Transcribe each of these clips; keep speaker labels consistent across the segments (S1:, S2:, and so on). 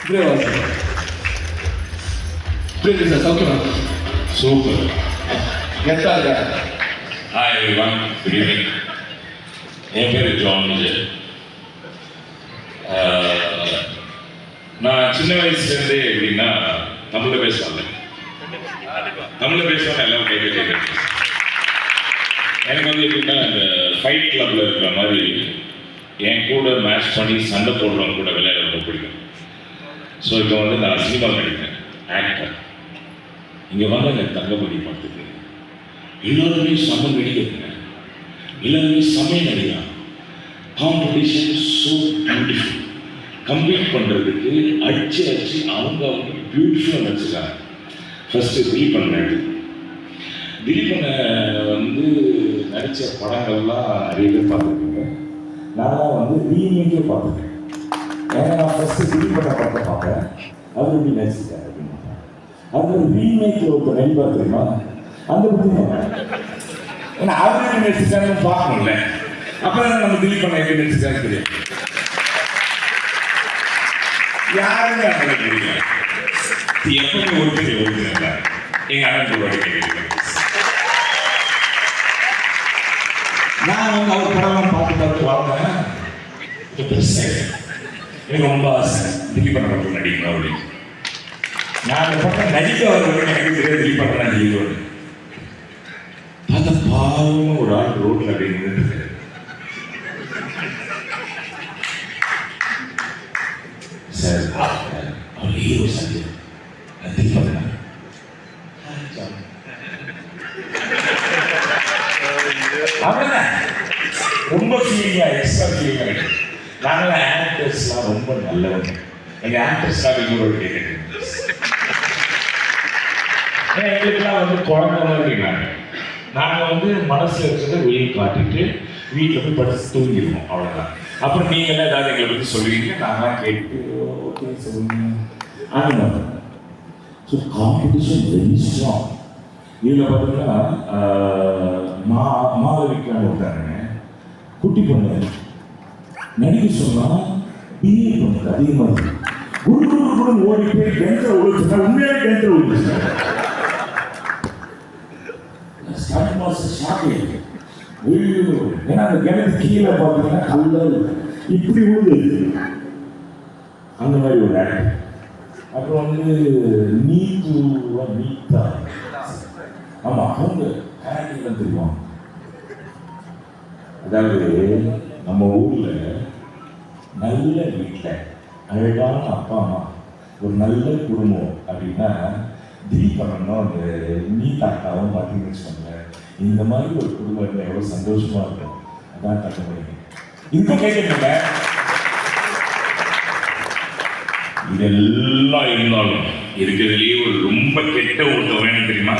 S1: புரியுது sir, okay ma'am.
S2: Super.
S1: கெத்தா இருக்கா?
S2: Hi everyone, good evening. என் பேர் ஜான் விஜய். நான் சின்ன வயசுலேருந்தே எப்படின்னா தமிழில் பேசுவாங்க. தமிழில் பேசுவாங்க எல்லாம் கேட்க எனக்கு வந்து எப்படின்னா இந்த ஃபைட் கிளப்பில் இருக்கிற மாதிரி என் கூட மேட்ச் பண்ணி சண்டை போடுறவங்க கூட விளையாட ரொம்ப பிடிக்கும். ஸோ இப்போ வந்து நான் சினிமா நடிக்கிறேன், ஆக்டர். இங்கே வந்து எனக்கு தங்கமணி பார்த்துக்கு எல்லாருமே செம்ம நடிக்கிறேங்க, எல்லாருமே செம்மையை நடிக்கலாம். Competition so beautiful. கம்ப்ளீட் பண்ணுறதுக்கு அடிச்சு அவங்க பியூட்டிஃபுல்லாக நடிச்சிருக்காங்க. ஃபஸ்ட்டு திலீபனை வந்து நடித்த படங்கள்லாம் நிறைய பேர் பார்த்துருக்கீங்க. நான் வந்து ரீமேக்கே பார்த்துருக்கேன். ஏன்னா நான் ஃபஸ்ட்டு திலீபனை படத்தை பார்ப்பேன், அவர் எப்படி நடிச்சிருக்காரு அப்படின்னு. அது ஒரு ரீமேக்கில் ஒருத்தர் நடிப்பார் தெரியுமா, அந்த பற்றி ஏன்னா அவர் எப்படி நடிச்சிருக்காருன்னு பார்க்கணும்ல. அப்போ நம்ம திலீபனை எப்படி நடிச்சிருக்காரு தெரியும். யாருமே அப்படி தெரியல. எப்பவுமே ஒருத்தர் எங்கள் அண்ணன் கேட்குறேன். நான் வந்து அவர் படம்லாம் பார்த்து வளர்ந்தேன். எனக்கு ரொம்ப ஆசை திலீபனை படம் நடிக்கணும் அப்படின்னு. நான் அந்த படம் நடிக்க வரவங்க எனக்கு தெரியாது திலீபனை நடிக்கணும். பார்த்தா பாவம் ஒரு ஆள் ரோட்டில் அப்படின்னு சார் அவர் ஹீரோ சார் திலீபன் அவ்வளோதான். ரொம்ப ஃபீலிங்கா எக்ஸ்ட்ரா ஃபீலிங்கா இருக்கு. நாங்களாம் ஆக்டர்ஸ்லாம் ரொம்ப நல்லவங்க. எங்கள் ஆக்டர்ஸ்லாம் இன்னொரு கேட்குறேன். ஏன்னா எங்களுக்குலாம் வந்து குழந்தை மாதிரி நாங்கள் வந்து மனசில் இருக்கிறத வெளியே காட்டிட்டு வீட்டில் போய் படித்து தூங்கிடுவோம், அவ்வளோதான். அப்புறம் நீங்களாம் ஏதாவது எங்களை பற்றி சொல்லுவீங்க, நாங்களாம் கேட்டு ஓகே சொல்லுங்க அந்த மாதிரி. So competition very strong. இதில் பார்த்தீங்கன்னா மாதவிக்கான விட்டாங்க குட்டி பொண்ணு நடிக்க சொன்னால் பிஏ பண்ணுறது அதிகமாக குரு ஓடி போய் கேந்திர ஒழிச்சுட்டா உண்மையாக கேந்திர ஒழிச்சுட்டாங்க. ஸ்டார்ட் மாஸ்டர் ஷாக் இருக்கு. ஏன்னா அந்த கிணத்து கீழே பார்த்தீங்கன்னா கல்லு இப்படி விழுது, அந்த மாதிரி ஒரு ஆக்ட். அப்புறம் வந்து நீத்தா ஆமாம், அவங்க கேரக்டர்லாம் தெரியும். அதாவது நம்ம ஊரில் நல்ல வீட்டில் அழகான அப்பா அம்மா ஒரு நல்ல குடும்பம் அப்படின்னா திலீபனும் அந்த நீதாக்காவும் பார்த்தீங்கன்னு வச்சுக்கோங்க, இந்த மாதிரி ஒரு குடும்பத்தில் எவ்வளோ சந்தோஷமாக இருக்கும். அதான் தங்கமணி. இப்போ கேட்குறீங்க இதெல்லாம் இருந்தாலும் இருக்கிறதுலேயே ஒரு ரொம்ப கெட்ட ஒருத்தவன் வேணும் தெரியுமா?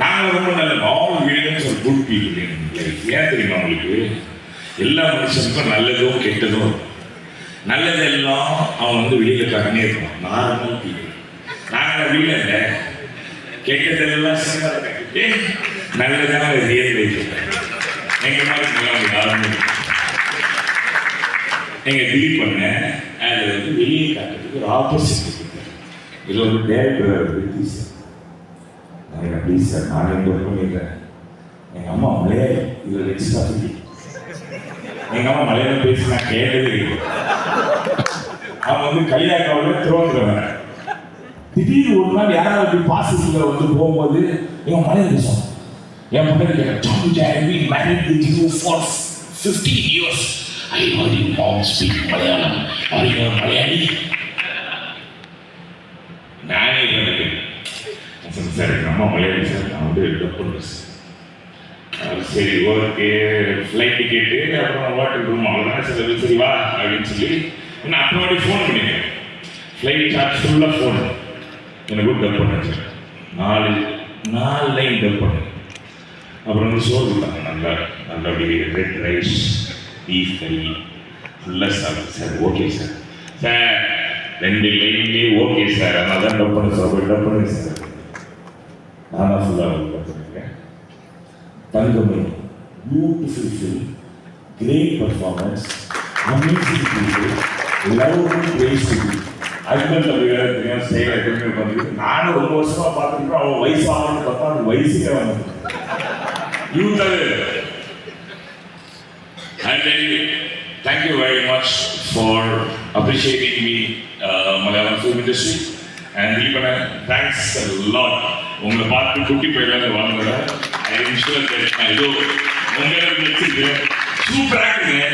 S2: நாங்கள் ரொம்ப நல்ல ஆல் வீடுன்னு ஒரு குட் பீப்புள். ஏன் தெரியுமா உங்களுக்கு? எல்லா மனுஷனுக்கும் நல்லதோ கெட்டதோ நல்லதெல்லாம் அவன் வந்து வெளியில காரணே இருப்பான். நார்மல் பீப்புள் நாங்கள் வீடு இல்லை, கெட்டதெல்லாம் நல்லதான ரியல் லைஃப். எங்க மாதிரி யாருமே எங்க திலீப் பண்ண அதை வந்து வெளியே காட்டுறதுக்கு ஒரு ஆப்போசிட். இது ஒரு director please sir, please sir, நான் எங்க ஒர்க் பண்ணிடுறேன். எங்கள் அம்மா மலையாளி, இது ஒரு எக்ஸ்ட்ரா ஃபிட்டி. எங்கள் அம்மா மலையாளம் பேசி நான் கேட்டதே இல்லை. அவன் வந்து கையாக்காவில் திருவண்ணாமலை திடீர்னு ஒரு நாள் யாராவது பாசிட்டிவ்ல வந்து போகும்போது என் மலையாளம் பேசுவான். என் முன்னாடி married with you for 15 years. I heard your mom speak Malayalam. Are you a Malayali? நானே சார் எங்கள் அம்மா மலையாளி சார், நான் வந்து டப் பண்ணுறேன். சரி ஓகே, ஃப்ளைட் டிக்கெட்டு அப்புறம் ஹோட்டல் ரூம் அவ்வளோதான் சார், சரி வா அப்படின்னு சொல்லி நான் அப்படி ஃபோன் பண்ணிடுறேன். ஃப்ளைட் சார்ஜ் ஃபுல்லாக ஃபோன் எனக்கு டப் பண்ணேன் சார். 4 லைன் டப் பண்ணேன். அப்புறம் வந்து சோறு கொடுத்தாங்க, நல்லா ரெட் ரைஸ் பீஃப் கறி ஃபுல்லாக சாப்பிட்டு சார். ஓகே சார், 2 லைன்லேயே ஓகே சார், அதனால தான் டப் பண்ண சார், டப் பண்ணுங்க சார். நான் தான் ஃபுல்லாக டப் பண்ணியிருக்கேன். Tangamai, beautiful film, great performance, amazing people, lovely place to be. Ajmal அப்படிங்கிற செய்கிற எப்பவுமே வந்து நானும் ரொம்ப வருஷமா பார்த்துருக்கோம். அவன் வயசு ஆகணும்னு பார்த்தா அந்த வயசுக்கே வந்து And thank you very much for appreciating me, Malayalam film industry. And Deepana, thanks a lot. உங்களை பார்த்து குட்டி பையன் வாங்குற ஐ எம் ஷூர் தட் நான் ஏதோ உங்களுக்கு வச்சிருக்கேன். சூப்பராக இருக்குங்க.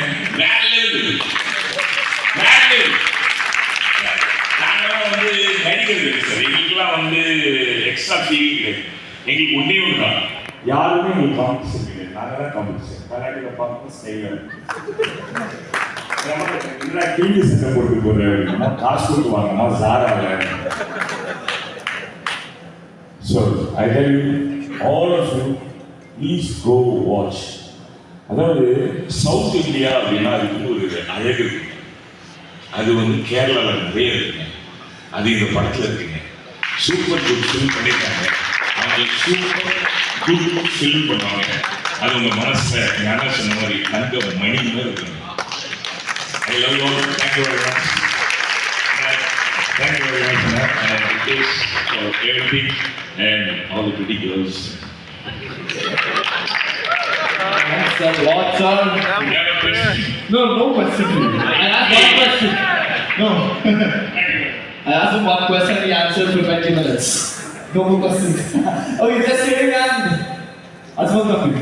S2: வேற லெவல். நாங்களாம் வந்து நடிக்கிறது இல்லை சார். எங்களுக்குலாம் வந்து எக்ஸ்ட்ரா ஃபீலிங் கிடையாது. எங்களுக்கு ஒன்றே ஒன்று தான். யாருமே எங்களுக்கு காம்படிஷன் கிடையாது. நாங்கள் தான் காம்படிஷன். கர்நாடகா பார்க்கணும் ஸ்டைலாக கேள்வி சட்டை போட்டு போடுற காசு கொடுத்து வாங்கம்மா ஜாராவில். So I tell you, all of you, please go watch. அதாவது சவுத் இந்தியா அப்படின்னா அதுக்கு ஒரு அழகு இருக்கு. அது வந்து கேரளாவில் நிறைய இருக்குங்க. அது இந்த படத்தில் இருக்குங்க. சூப்பர் குட் ஃபில்ம் பண்ணியிருக்காங்க. அவங்க சூப்பர் குட் ஃபில்ம் பண்ணுவாங்க. அது உங்கள் மனசில் எங்கள் அண்ணா சொன்ன மாதிரி தங்க மணி மாதிரி இருக்குங்க. I love you all. Thank you very much. Thank you very much, man. And it is for everything and all the pretty girls.
S3: What's on?
S2: You have a question?
S3: No question. I asked one question. No. I asked him one question, he answered for 20 minutes. No more questions. Okay, just kidding, man. That's one of you.